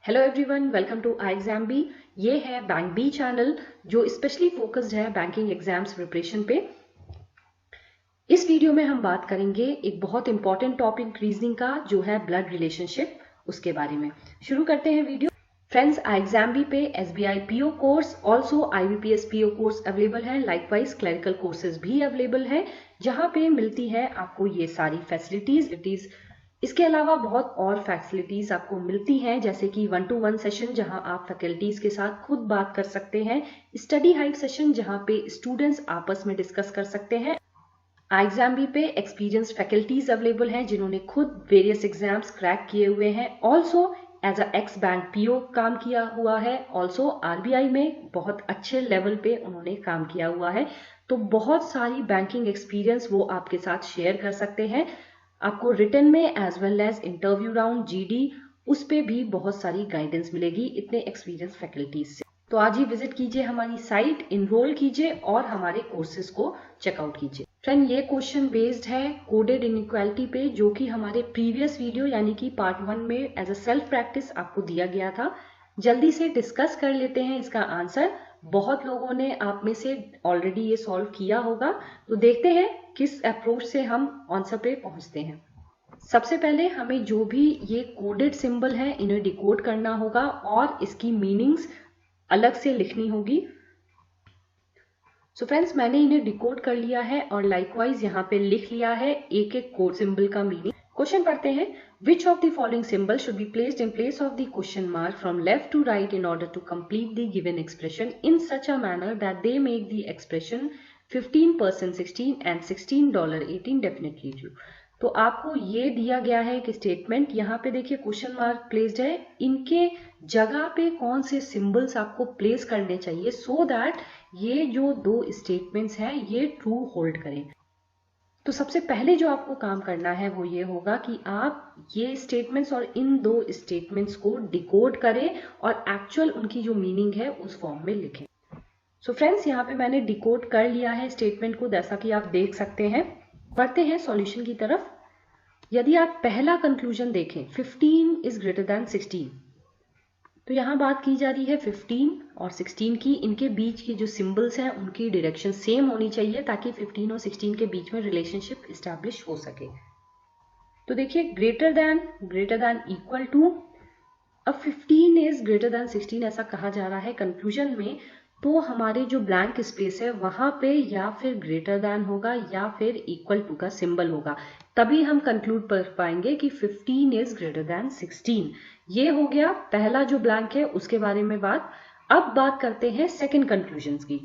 Hello everyone, welcome to I exam B. ये है bank B channel जो specially focused है बैंकिंग एग्जाम्स प्रिपरेशन पे। इस वीडियो में हम बात करेंगे एक बहुत इंपॉर्टेंट टॉपिक रीजनिंग का जो है ब्लड रिलेशनशिप, उसके बारे में। शुरू करते हैं video. Friends, I exam B पे SBI PO course, also IBPS PO course available है। लाइकवाइज क्लरिकल कोर्सेज भी अवेलेबल है जहां पे मिलती है आपको ये सारी फैसिलिटीज। इसके अलावा बहुत और फैसिलिटीज आपको मिलती हैं, जैसे कि 1-to-1 सेशन जहां आप फैकल्टीज के साथ खुद बात कर सकते हैं, स्टडी हाइव सेशन जहां पे स्टूडेंट्स आपस में डिस्कस कर सकते हैं। आई एग्जाम बी पे एक्सपीरियंस फैकल्टीज अवेलेबल हैं जिन्होंने खुद वेरियस एग्जाम्स क्रैक किए हुए हैं। Also as a ex bank PO काम किया हुआ है। ऑल्सो RBI में बहुत अच्छे लेवल पे उन्होंने काम किया हुआ है। तो बहुत सारी बैंकिंग एक्सपीरियंस वो आपके साथ शेयर कर सकते हैं। आपको रिटन में as well as interview round GD उस पे भी बहुत सारी गाइडेंस मिलेगी इतने एक्सपीरियंस फैकल्टीज से। तो आज ही विजिट कीजिए हमारी साइट, इनरोल कीजिए और हमारे कोर्सेज को चेकआउट कीजिए। फ्रेंड, ये क्वेश्चन बेस्ड है कोडेड इनइक्वालिटी पे, जो कि हमारे प्रीवियस वीडियो यानी कि पार्ट 1 में एज अ सेल्फ प्रैक्टिस आपको दिया गया था। जल्दी से डिस्कस कर लेते हैं इसका आंसर। बहुत लोगों ने आप में से ऑलरेडी ये सॉल्व किया होगा, तो देखते हैं किस अप्रोच से हम आंसर पे पहुंचते हैं। सबसे पहले हमें जो भी ये कोडेड सिंबल है इन्हें डिकोड करना होगा और इसकी मीनिंग्स अलग से लिखनी होगी। सो फ्रेंड्स, मैंने इन्हें डिकोड कर लिया है और लाइकवाइज यहाँ पे लिख लिया है एक एक कोड सिंबल का मीनिंग। क्वेश्चन पढ़ते हैं। Which of the following symbol should be placed in place of the question mark from left to right in order to complete the given expression in such a manner that they make the expression 15% 16 and $16.18 definitely true। तो आपको ये दिया गया है कि statement, यहाँ पे देखिए क्वेश्चन मार्क प्लेस्ड है, इनके जगह पे कौन से सिंबल्स आपको प्लेस करने चाहिए सो दैट ये जो दो स्टेटमेंट्स हैं ये ट्रू होल्ड करें। तो सबसे पहले जो आपको काम करना है वो ये होगा कि आप ये स्टेटमेंट्स और इन दो स्टेटमेंट्स को डिकोड करें और एक्चुअल उनकी जो मीनिंग है उस फॉर्म में लिखें। सो फ्रेंड्स, यहाँ पे मैंने डिकोड कर लिया है स्टेटमेंट को, जैसा कि आप देख सकते हैं। बढ़ते हैं सॉल्यूशन की तरफ। यदि आप पहला कंक्लूजन देखें 15 इज ग्रेटर देन 16, तो यहाँ बात की जा रही है 15 और 16 की। इनके बीच की जो सिंबल्स हैं उनकी डायरेक्शन सेम होनी चाहिए ताकि 15 और 16 के बीच में रिलेशनशिप इस्टेब्लिश हो सके। तो देखिए ग्रेटर देन इक्वल टू, अब 15 इज ग्रेटर देन 16 ऐसा कहा जा रहा है कंक्लूजन में, तो हमारे जो ब्लैंक स्पेस है वहां पे या फिर ग्रेटर देन होगा या फिर इक्वल टू का सिंबल होगा, तभी हम कंक्लूड कर पाएंगे कि 15 इज ग्रेटर देन 16। ये हो गया पहला जो ब्लैंक है उसके बारे में बात। अब बात करते हैं सेकंड कंक्लूजन की।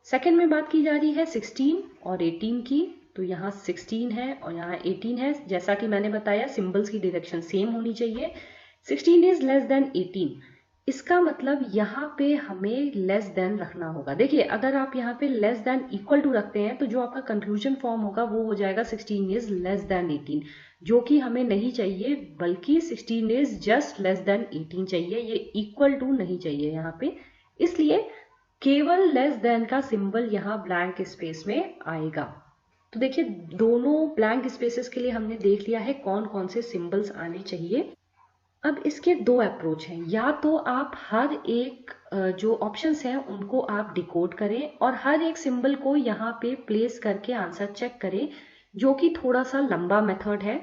सेकंड में बात की जा रही है 16 और 18 की। तो यहाँ 16 है और यहाँ 18 है। जैसा कि मैंने बताया सिंबल्स की डायरेक्शन सेम होनी चाहिए। 16 इज लेस देन 18, इसका मतलब यहाँ पे हमें लेस देन रखना होगा। देखिए अगर आप यहाँ पे लेस देन इक्वल टू रखते हैं तो जो आपका कंक्लूजन फॉर्म होगा वो हो जाएगा 16 इज लेस देन 18, जो कि हमें नहीं चाहिए, बल्कि 16 इज जस्ट लेस देन 18 चाहिए, ये इक्वल टू नहीं चाहिए यहाँ पे। इसलिए केवल लेस देन का सिंबल यहाँ ब्लैंक स्पेस में आएगा। तो देखिए दोनों ब्लैंक स्पेसेस के लिए हमने देख लिया है कौन कौन से सिंबल्स आने चाहिए। अब इसके दो अप्रोच हैं। या तो आप हर एक जो ऑप्शंस हैं उनको आप डिकोड करें और हर एक सिंबल को यहाँ पे प्लेस करके आंसर चेक करें, जो कि थोड़ा सा लंबा मेथड है।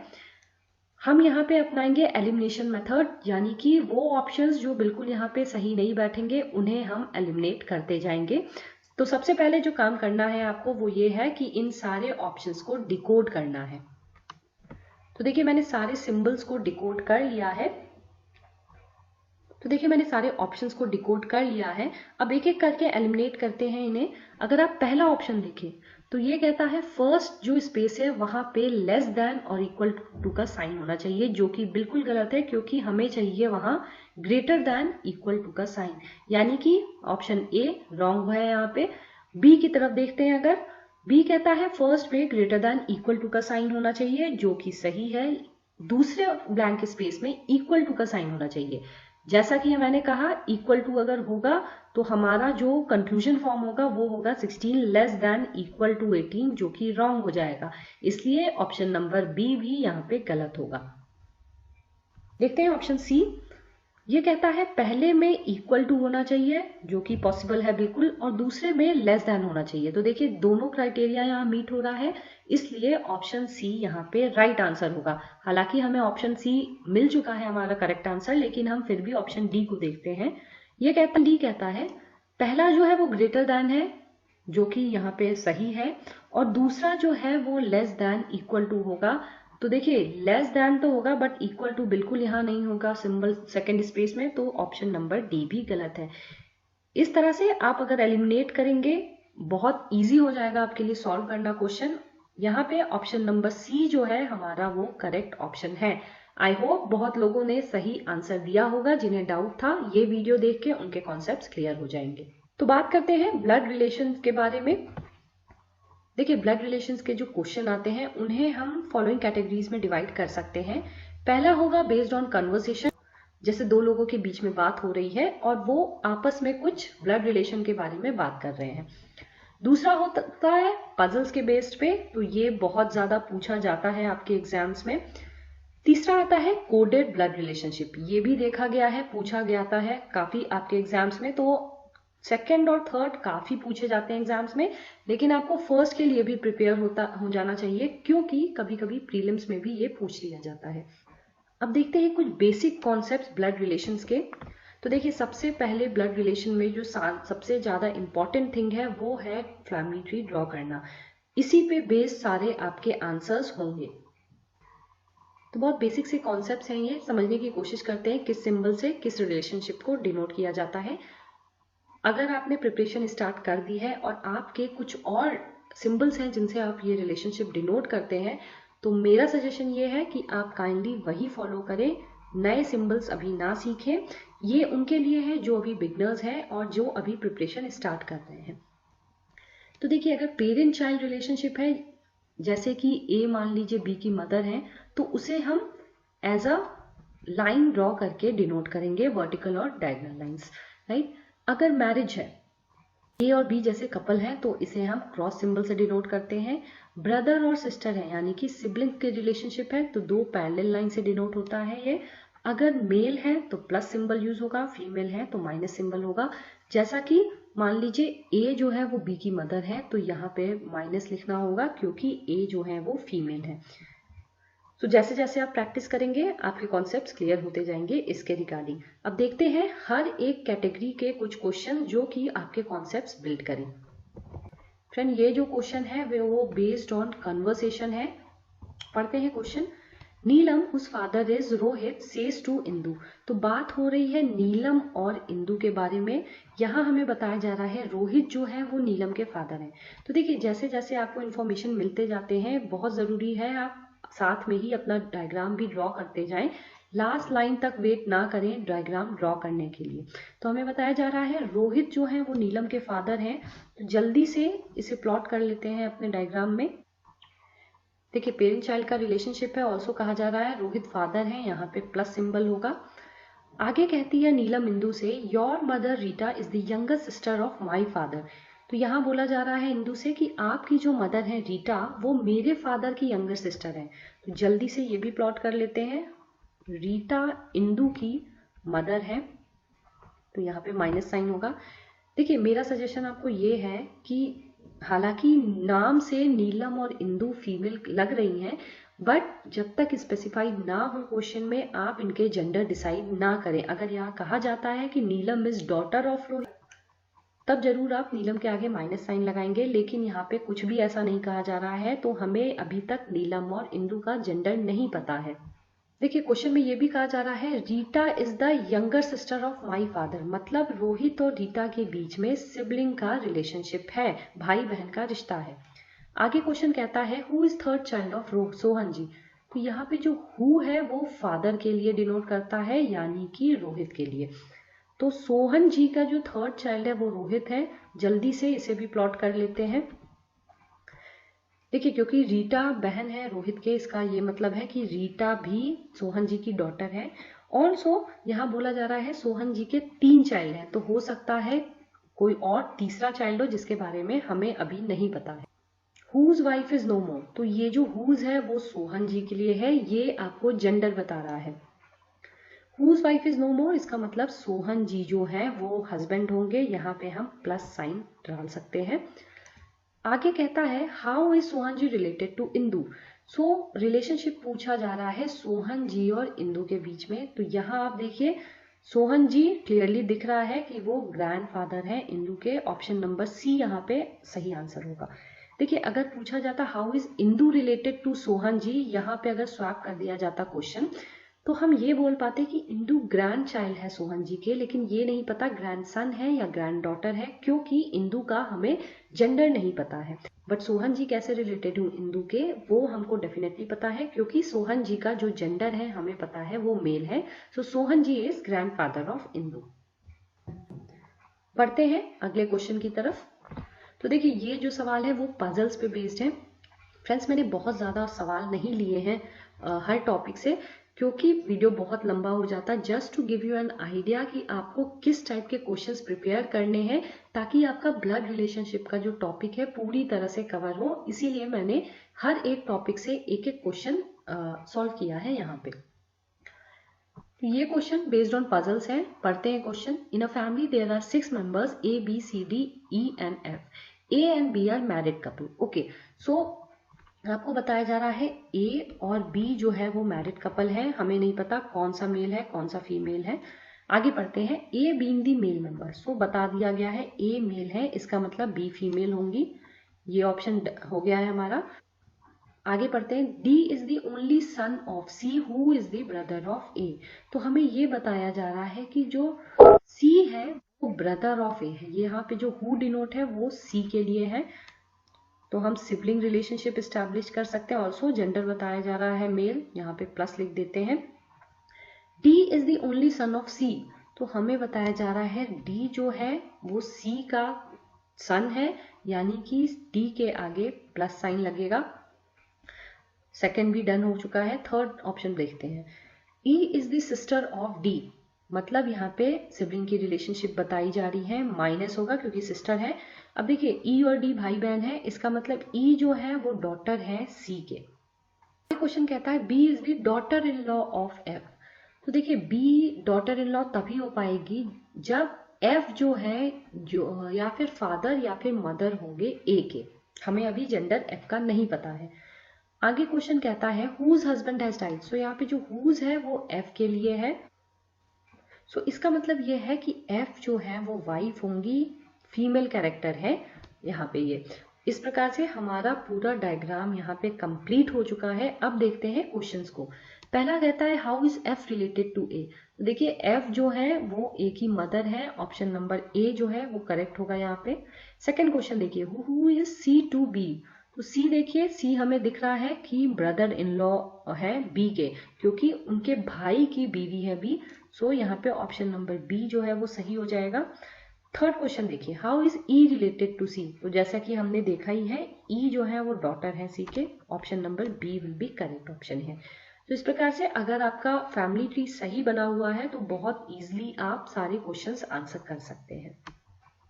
हम यहाँ पे अपनाएंगे एलिमिनेशन मेथड, यानी कि वो ऑप्शंस जो बिल्कुल यहाँ पे सही नहीं बैठेंगे उन्हें हम एलिमिनेट करते जाएंगे। तो सबसे पहले जो काम करना है आपको वो ये है कि इन सारे ऑप्शंस को डिकोड करना है। तो देखिए मैंने सारे सिंबल्स को डिकोड कर लिया है। तो देखिए मैंने सारे ऑप्शंस को डिकोड कर लिया है। अब एक एक करके एलिमिनेट करते हैं इन्हें। अगर आप पहला ऑप्शन देखें तो ये कहता है फर्स्ट जो स्पेस है वहां पे लेस देन और इक्वल टू का साइन होना चाहिए, जो कि बिल्कुल गलत है क्योंकि हमें चाहिए वहां ग्रेटर देन इक्वल टू का साइन, यानी कि ऑप्शन ए रॉन्ग है यहाँ पे। बी की तरफ देखते हैं। अगर बी कहता है फर्स्ट में ग्रेटर देन इक्वल टू का साइन होना चाहिए, जो कि सही है। दूसरे ब्लैंक स्पेस में इक्वल टू का साइन होना चाहिए। जैसा कि मैंने कहा इक्वल टू अगर होगा तो हमारा जो कंक्लूजन फॉर्म होगा वो होगा 16 लेस देन इक्वल टू 18, जो कि रॉन्ग हो जाएगा। इसलिए ऑप्शन नंबर बी भी यहाँ पे गलत होगा। देखते हैं ऑप्शन सी। ये कहता है पहले में इक्वल टू होना चाहिए, जो कि पॉसिबल है बिल्कुल, और दूसरे में लेस देन होना चाहिए। तो देखिए दोनों क्राइटेरिया यहाँ मीट हो रहा है, इसलिए ऑप्शन सी यहाँ पे राइट आंसर होगा। हालांकि हमें ऑप्शन सी मिल चुका है हमारा करेक्ट आंसर, लेकिन हम फिर भी ऑप्शन डी को देखते हैं। ये डी कहता है पहला जो है वो ग्रेटर देन है, जो कि यहाँ पे सही है, और दूसरा जो है वो लेस देन इक्वल टू होगा। तो देखिए लेस देन तो होगा बट इक्वल टू बिल्कुल यहाँ नहीं होगा सिंबल सेकंड स्पेस में, तो ऑप्शन नंबर डी भी गलत है। इस तरह से आप अगर एलिमिनेट करेंगे बहुत इजी हो जाएगा आपके लिए सॉल्व करना क्वेश्चन। यहाँ पे ऑप्शन नंबर सी जो है हमारा वो करेक्ट ऑप्शन है। आई होप बहुत लोगों ने सही आंसर दिया होगा, जिन्हें डाउट था ये वीडियो देख के उनके कॉन्सेप्ट्स क्लियर हो जाएंगे। तो बात करते हैं ब्लड रिलेशन के बारे में। देखिए ब्लड रिलेशंस के जो क्वेश्चन आते हैं उन्हें हम फॉलोइंग कैटेगरीज में डिवाइड कर सकते हैं। पहला होगा बेस्ड ऑन कन्वर्सेशन, जैसे दो लोगों के बीच में बात हो रही है और वो आपस में कुछ ब्लड रिलेशन के बारे में बात कर रहे हैं। दूसरा होता है पजल्स के बेस्ड पे, तो ये बहुत ज्यादा पूछा जाता है आपके एग्जाम्स में। तीसरा आता है कोडेड ब्लड रिलेशनशिप, ये भी देखा गया है, पूछा गया है काफी आपके एग्जाम्स में। तो सेकंड और थर्ड काफी पूछे जाते हैं एग्जाम्स में, लेकिन आपको फर्स्ट के लिए भी प्रिपेयर हो जाना चाहिए, क्योंकि कभी कभी प्रीलिम्स में भी ये पूछ लिया जाता है। अब देखते हैं कुछ बेसिक कॉन्सेप्ट्स ब्लड रिलेशंस के। तो देखिए सबसे पहले ब्लड रिलेशन में जो सबसे ज्यादा इंपॉर्टेंट थिंग है वो है फैमिली ट्री ड्रॉ करना। इसी पे बेस्ड सारे आपके आंसर्स होंगे। तो बहुत बेसिक से कॉन्सेप्ट्स हैं, ये समझने की कोशिश करते हैं किस सिंबल से किस रिलेशनशिप को डिनोट किया जाता है। अगर आपने प्रिपरेशन स्टार्ट कर दी है और आपके कुछ और सिंबल्स हैं जिनसे आप ये रिलेशनशिप डिनोट करते हैं, तो मेरा सजेशन ये है कि आप काइंडली वही फॉलो करें, नए सिंबल्स अभी ना सीखें। ये उनके लिए है जो अभी बिगनर्स हैं और जो अभी प्रिपरेशन स्टार्ट कर रहे हैं। तो देखिए अगर पेरेंट चाइल्ड रिलेशनशिप है, जैसे कि ए मान लीजिए बी की मदर है, तो उसे हम एज अ लाइन ड्रॉ करके डिनोट करेंगे, वर्टिकल और डायगोनल लाइंस, राइट। अगर मैरिज है, ए और बी जैसे कपल है, तो इसे हम क्रॉस सिंबल से डिनोट करते हैं। ब्रदर और सिस्टर है यानी कि सिबलिंग के रिलेशनशिप है, तो दो पैरेलल लाइन से डिनोट होता है ये। अगर मेल है तो प्लस सिंबल यूज होगा, फीमेल है तो माइनस सिंबल होगा। जैसा कि मान लीजिए ए जो है वो बी की मदर है, तो यहाँ पे माइनस लिखना होगा क्योंकि ए जो है वो फीमेल है। तो जैसे जैसे आप प्रैक्टिस करेंगे आपके कॉन्सेप्ट्स क्लियर होते जाएंगे इसके रिगार्डिंग। अब देखते हैं हर एक कैटेगरी के कुछ क्वेश्चन जो कि आपके कॉन्सेप्ट्स बिल्ड करें। फ्रेंड ये जो क्वेश्चन है वो बेस्ड ऑन कन्वर्सेशन है। पढ़ते हैं question. Neelam whose father is Rohit says to Indu. तो बात हो रही है नीलम और इंदु के बारे में। यहाँ हमें बताया जा रहा है रोहित जो है वो नीलम के फादर हैं। तो देखिए जैसे जैसे आपको इन्फॉर्मेशन मिलते जाते हैं, बहुत जरूरी है आप साथ में ही अपना डायग्राम भी ड्रॉ करते जाएं। लास्ट लाइन तक वेट ना करें डायग्राम ड्रॉ करने के लिए। तो हमें बताया जा रहा है रोहित जो है वो नीलम के फादर हैं, तो जल्दी से इसे प्लॉट कर लेते हैं अपने डायग्राम में। देखिए पेरेंट चाइल्ड का रिलेशनशिप है, ऑल्सो कहा जा रहा है रोहित फादर है, यहाँ पे प्लस सिंबल होगा। आगे कहती है नीलम इंदु से, your mother Rita is the younger sister of my father. तो यहाँ बोला जा रहा है इंदु से कि आपकी जो मदर है रीटा वो मेरे फादर की यंगर सिस्टर है। तो जल्दी से ये भी प्लॉट कर लेते हैं। रीटा इंदु की मदर है, तो यहाँ पे माइनस साइन होगा। देखिए मेरा सजेशन आपको ये है कि हालांकि नाम से नीलम और इंदु फीमेल लग रही हैं, बट जब तक स्पेसिफाइड ना हो क्वेश्चन में आप इनके जेंडर डिसाइड ना करें। अगर यहाँ कहा जाता है कि नीलम इज डॉटर ऑफ रोहित, तब जरूर आप नीलम के आगे माइनस साइन लगाएंगे, लेकिन यहाँ पे कुछ भी ऐसा नहीं कहा जा रहा है, तो हमें अभी तक नीलम और इंदु का जेंडर नहीं पता है। देखिए क्वेश्चन में ये भी कहा जा रहा है Rita is the younger sister of my father, मतलब रोहित और रीटा के बीच में सिबलिंग का रिलेशनशिप है, भाई बहन का रिश्ता है। आगे क्वेश्चन कहता है who is third child of Sohan ji. तो यहाँ पे जो हु है वो फादर के लिए डिनोट करता है, यानी कि रोहित के लिए। तो सोहन जी का जो थर्ड चाइल्ड है वो रोहित है। जल्दी से इसे भी प्लॉट कर लेते हैं। देखिए क्योंकि रीटा बहन है रोहित के, इसका ये मतलब है कि रीटा भी सोहन जी की डॉटर है। ऑल्सो यहाँ बोला जा रहा है सोहन जी के 3 चाइल्ड हैं, तो हो सकता है कोई और तीसरा चाइल्ड हो जिसके बारे में हमें अभी नहीं पता है। हुज वाइफ इज नो मोर, तो ये जो हुज है वो सोहन जी के लिए है, ये आपको जेंडर बता रहा है। हुज वाइफ इज नो मोर, इसका मतलब सोहन जी जो है वो हस्बैंड होंगे, यहाँ पे हम प्लस साइन डाल सकते हैं। आगे कहता है how is Sohan ji related to Indu. So relationship पूछा जा रहा है सोहन जी और इंदु के बीच में। तो यहाँ आप देखिए सोहन जी क्लियरली दिख रहा है कि वो ग्रैंडफादर है इंदु के। ऑप्शन नंबर सी यहाँ पे सही आंसर होगा। देखिए अगर पूछा जाता how is Indu related to Sohan ji, यहाँ पे अगर स्वैप कर दिया जाता क्वेश्चन तो हम ये बोल पाते कि इंदु ग्रैंड चाइल्ड है सोहन जी के, लेकिन ये नहीं पता ग्रैंडसन है या ग्रैंड डॉटर है, क्योंकि इंदु का हमें जेंडर नहीं पता है। बट सोहन जी कैसे रिलेटेड हूँ इंदु के, वो हमको डेफिनेटली पता है, क्योंकि सोहन जी का जो जेंडर है हमें पता है वो मेल है। सो सोहन जी इज ग्रैंडफादर ऑफ इंदु। बढ़ते हैं अगले क्वेश्चन की तरफ। तो देखिए ये जो सवाल है वो पजल्स पे बेस्ड है। फ्रेंड्स मैंने बहुत ज़्यादा सवाल नहीं लिए हैं हर टॉपिक से, क्योंकि वीडियो बहुत लंबा हो जाता है। Just to give you an idea कि आपको किस टाइप के क्वेश्चंस प्रिपेयर करने हैं, ताकि आपका ब्लड रिलेशनशिप का जो टॉपिक है पूरी तरह से कवर हो। इसीलिए मैंने हर एक टॉपिक से एक एक क्वेश्चन सॉल्व किया है यहाँ पे। ये क्वेश्चन बेस्ड ऑन पजल्स है। पढ़ते हैं question. In a family there are 6 members A B C D E and F. A and B are married couple. Okay, so आपको बताया जा रहा है A और B जो है वो मैरिड कपल है। हमें नहीं पता कौन सा मेल है कौन सा फीमेल है। आगे पढ़ते हैं। A being the male member, so बता दिया गया है A मेल है, इसका मतलब B फीमेल होंगी। ये ऑप्शन हो गया है हमारा। आगे पढ़ते हैं। D is the only son of C who is the brother of A। तो हमें ये बताया जा रहा है कि जो C है वो ब्रदर ऑफ A है। ये यहाँ पे जो हु डिनोट है वो C के लिए है, तो हम सिबलिंग रिलेशनशिप एस्टैब्लिश कर सकते हैं। ऑल्सो जेंडर बताया जा रहा है मेल, यहाँ पे प्लस लिख देते हैं। D is the only son of C, तो हमें बताया जा रहा है D जो है वो C का सन है, यानी कि D के आगे प्लस साइन लगेगा। सेकेंड भी डन हो चुका है। थर्ड ऑप्शन देखते हैं। E is the sister of D, मतलब यहाँ पे सिबलिंग की रिलेशनशिप बताई जा रही है, माइनस होगा क्योंकि सिस्टर है। अब देखिए E और D भाई बहन है, इसका मतलब E जो है वो डॉटर है C के। क्वेश्चन कहता है B is the daughter in law of F। तो देखिए B डॉटर इन लॉ तभी हो पाएगी जब F जो है जो या फिर फादर या फिर मदर होंगे A के। हमें अभी जेंडर F का नहीं पता है। आगे क्वेश्चन कहता है हुज हस्बैंड हैज डाइड। सो यहाँ पे जो हुज है वो F के लिए है। सो इसका मतलब ये है कि F जो है वो वाइफ होंगी, फीमेल कैरेक्टर है यहाँ पे। ये इस प्रकार से हमारा पूरा डायग्राम यहाँ पे कंप्लीट हो चुका है। अब देखते हैं क्वेश्चंस को। पहला कहता है how is F related to A। तो देखिए F जो है वो A की मदर है, ऑप्शन नंबर A जो है वो करेक्ट होगा यहाँ पे। सेकेंड क्वेश्चन देखिए who is C to B। तो C देखिए C हमें दिख रहा है कि ब्रदर इन लॉ है B के, क्योंकि उनके भाई की बीवी है B। सो यहाँ पे ऑप्शन नंबर B जो है वो सही हो जाएगा। थर्ड क्वेश्चन देखिए how is E related to C। तो जैसा कि हमने देखा ही है E जो है वो डॉटर है C के, option number B will be correct option है। तो इस प्रकार से अगर आपका फैमिली ट्री सही बना हुआ है तो बहुत इजीली आप सारे क्वेश्चंस आंसर कर सकते हैं।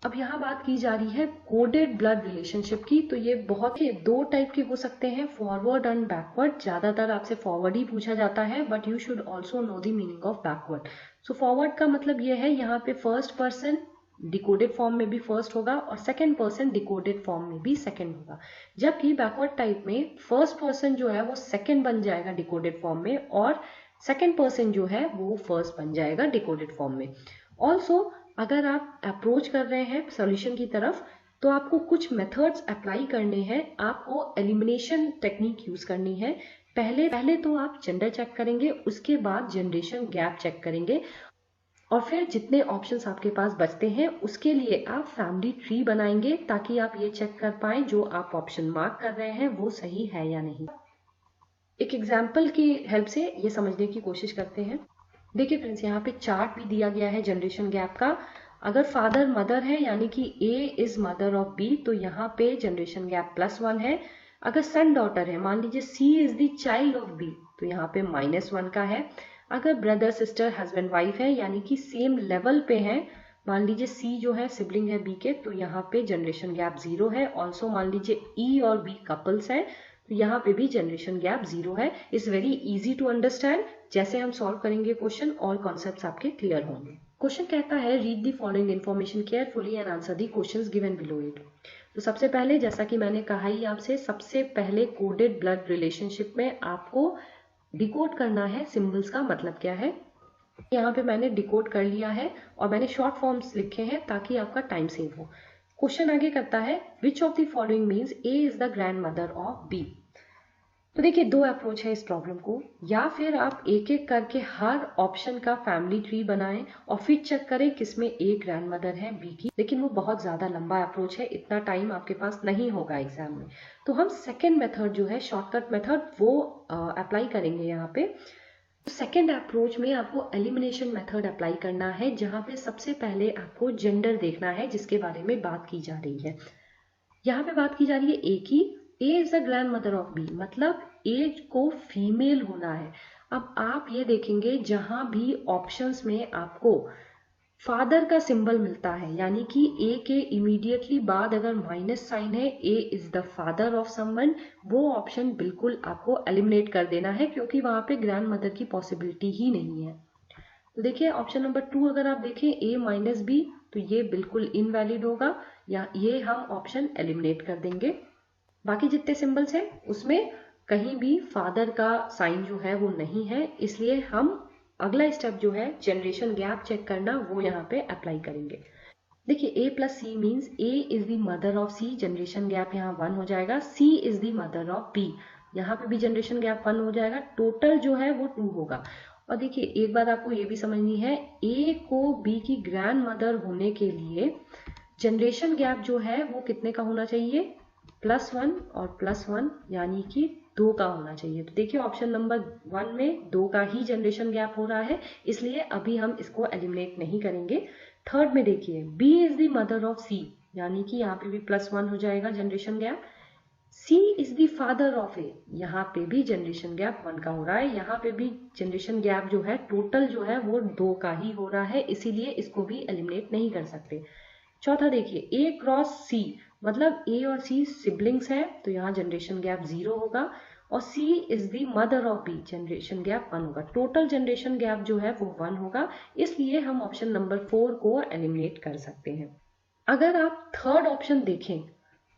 अब यहाँ बात की जा रही है कोडेड ब्लड रिलेशनशिप की। तो ये बहुत ही दो टाइप के हो सकते हैं, फॉरवर्ड एंड बैकवर्ड। ज्यादातर आपसे फॉरवर्ड ही पूछा जाता है, but you should also know the meaning of backward. So forward का मतलब ये है यहाँ पे फर्स्ट पर्सन डिकोडेड फॉर्म में भी फर्स्ट होगा और सेकेंड पर्सन डिकोडेड फॉर्म में भी सेकेंड होगा। जबकि बैकवर्ड टाइप में फर्स्ट पर्सन जो है वो सेकेंड बन जाएगा डिकोडेड फॉर्म में, और सेकेंड पर्सन जो है वो फर्स्ट बन जाएगा डिकोडेड फॉर्म में। ऑल्सो अगर आप अप्रोच कर रहे हैं सॉल्यूशन की तरफ तो आपको कुछ मेथड्स अप्लाई करने हैं। आपको एलिमिनेशन टेक्निक यूज करनी है। पहले तो आप जेंडर चेक करेंगे, उसके बाद जनरेशन गैप चेक करेंगे, और फिर जितने ऑप्शंस आपके पास बचते हैं उसके लिए आप फैमिली ट्री बनाएंगे, ताकि आप ये चेक कर पाए जो आप ऑप्शन मार्क कर रहे हैं वो सही है या नहीं। एक एग्जाम्पल की हेल्प से ये समझने की कोशिश करते हैं। देखिए फ्रेंड्स यहाँ पे चार्ट भी दिया गया है जनरेशन गैप का। अगर फादर मदर है यानी कि A is mother of B, तो यहाँ पे जनरेशन गैप +1 है। अगर सन डॉटर है, मान लीजिए C is the child of B, तो यहाँ पे -1 का है। अगर ब्रदर सिस्टर हस्बैंड वाइफ है यानी कि सेम लेवल पे है, मान लीजिए C जो है सिबलिंग है B के, तो यहाँ पे जनरेशन गैप 0 है। ऑल्सो मान लीजिए E और B कपल्स है, तो यहाँ पे भी जनरेशन गैप 0 है। It's very easy to understand. जैसे हम सॉल्व करेंगे क्वेश्चन, ऑल कॉन्सेप्ट्स आपके क्लियर होंगे। क्वेश्चन कहता है read the following information carefully and answer the questions given below it. तो सबसे पहले, जैसा कि मैंने कहा ही आपसे, सबसे पहले कोडेड ब्लड रिलेशनशिप में आपको डिकोड करना है सिंबल्स का मतलब क्या है। यहाँ पे मैंने डिकोड कर लिया है और मैंने शॉर्ट फॉर्म्स लिखे हैं ताकि आपका टाइम सेव हो। क्वेश्चन आगे करता है which of the following means A is the grandmother of B. तो देखिए, दो अप्रोच है इस प्रॉब्लम को। या फिर आप एक एक करके हर ऑप्शन का फैमिली ट्री बनाएं और फिर चेक करें किसमें ए ग्रैंड मदर है बी की, लेकिन वो बहुत ज्यादा लंबा अप्रोच है, इतना टाइम आपके पास नहीं होगा एग्जाम में। तो हम सेकेंड मेथड जो है, शॉर्टकट मेथड, वो अप्लाई करेंगे यहाँ पे। सेकेंड अप्रोच में आपको एलिमिनेशन मेथड अप्लाई करना है, जहां पे सबसे पहले आपको जेंडर देखना है जिसके बारे में बात की जा रही है। यहाँ पे बात की जा रही है ए की। A is the grandmother of B, मतलब ए को फीमेल होना है। अब आप ये देखेंगे जहां भी ऑप्शंस में आपको फादर का सिंबल मिलता है, यानी कि ए के इमीडिएटली बाद अगर माइनस साइन है, A is the father of someone, वो ऑप्शन बिल्कुल आपको एलिमिनेट कर देना है, क्योंकि वहां पे ग्रैंड मदर की पॉसिबिलिटी ही नहीं है। तो देखिए ऑप्शन नंबर 2 अगर आप देखें ए माइनस बी, तो ये बिल्कुल इनवैलिड होगा, या ये हम ऑप्शन एलिमिनेट कर देंगे। बाकी जितने सिंबल्स हैं उसमें कहीं भी फादर का साइन जो है वो नहीं है, इसलिए हम अगला स्टेप जो है जनरेशन गैप चेक करना, वो यहाँ पे अप्लाई करेंगे। देखिए A plus C means A is the mother of C, generation gap यहाँ 1 हो जाएगा। C is the mother of B, यहाँ पे भी जनरेशन गैप 1 हो जाएगा। टोटल जो है वो 2 होगा। और देखिए एक बात आपको ये भी समझनी है, ए को बी की ग्रैंड मदर होने के लिए जनरेशन गैप जो है वो कितने का होना चाहिए, +1 और +1, यानी कि 2 का होना चाहिए। तो देखिए ऑप्शन नंबर 1 में 2 का ही जनरेशन गैप हो रहा है, इसलिए अभी हम इसको एलिमिनेट नहीं करेंगे। थर्ड में देखिए B is the mother of C, यानी कि यहाँ पे भी +1 हो जाएगा generation gap. C is the father of A, यहाँ पे भी जनरेशन गैप 1 का हो रहा है। यहाँ पे भी जनरेशन गैप जो है टोटल जो है वो 2 का ही हो रहा है, इसीलिए इसको भी एलिमिनेट नहीं कर सकते। चौथा देखिए A क्रॉस C, मतलब A और C सिबलिंग्स है, तो यहाँ जनरेशन गैप 0 होगा। और C is the mother of B, generation gap 1 होगा। टोटल जनरेशन गैप जो है वो 1 होगा, इसलिए हम ऑप्शन नंबर 4 को एलिमिनेट कर सकते हैं। अगर आप थर्ड ऑप्शन देखें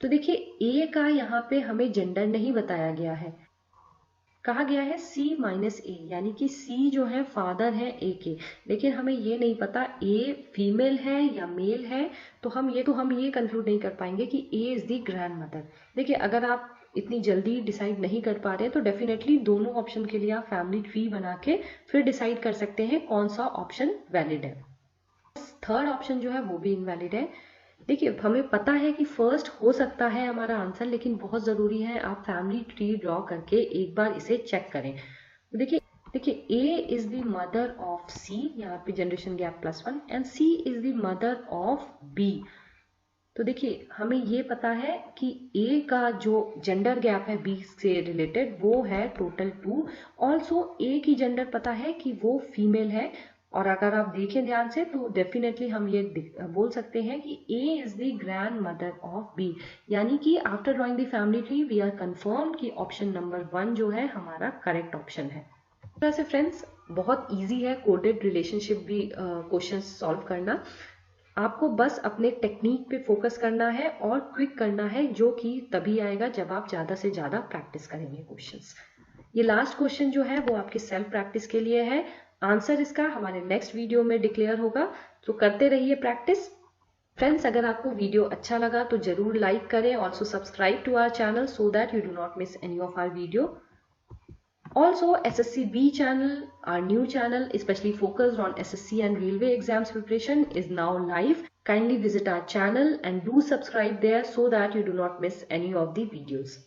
तो देखिए A का यहाँ पे हमें जेंडर नहीं बताया गया है, कहा गया है C माइनस A, यानी कि C जो है फादर है A के, लेकिन हमें ये नहीं पता A फीमेल है या मेल है, तो हम ये कंक्लूड नहीं कर पाएंगे कि A is the grand mother. देखिए अगर आप इतनी जल्दी डिसाइड नहीं कर पा रहे हैं तो डेफिनेटली दोनों ऑप्शन के लिए आप फैमिली ट्री बना के फिर डिसाइड कर सकते हैं कौन सा ऑप्शन वैलिड है। थर्ड ऑप्शन जो है वो भी इनवैलिड है। देखिए हमें पता है कि फर्स्ट हो सकता है हमारा आंसर, लेकिन बहुत जरूरी है आप फैमिली ट्री ड्रॉ करके एक बार इसे चेक करें। देखिए A is the mother of C, यहाँ पे generation gap +1, and C is the mother of B। तो देखिए हमें ये पता है कि A का जो जेंडर गैप है B से रिलेटेड वो है टोटल 2। ऑल्सो A की जेंडर पता है कि वो फीमेल है, और अगर आप देखें ध्यान से तो डेफिनेटली हम ये बोल सकते हैं कि A is the grandmother of B, यानी कि after drawing the family tree we are confirm कि ऑप्शन नंबर 1 जो है हमारा करेक्ट ऑप्शन है। वैसे फ्रेंड्स बहुत इजी है कोडेड रिलेशनशिप भी क्वेश्चन सॉल्व करना। आपको बस अपने टेक्निक पे फोकस करना है और क्विक करना है, जो कि तभी आएगा जब आप ज्यादा से ज्यादा प्रैक्टिस करेंगे क्वेश्चंस। ये लास्ट क्वेश्चन जो है वो आपके सेल्फ प्रैक्टिस के लिए है। आंसर इसका हमारे नेक्स्ट वीडियो में डिक्लेयर होगा, तो करते रहिए प्रैक्टिस। फ्रेंड्स अगर आपको वीडियो अच्छा लगा तो जरूर लाइक करें, also subscribe to our channel so that you do not miss any of our video. Also, SSC B channel, our new channel, especially focused on SSC and railway exams preparation, is now live. Kindly visit our channel and do subscribe there so that you do not miss any of the videos.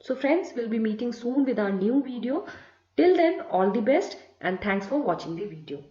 So friends, we'll be meeting soon with our new video. Till then, all the best and thanks for watching the video.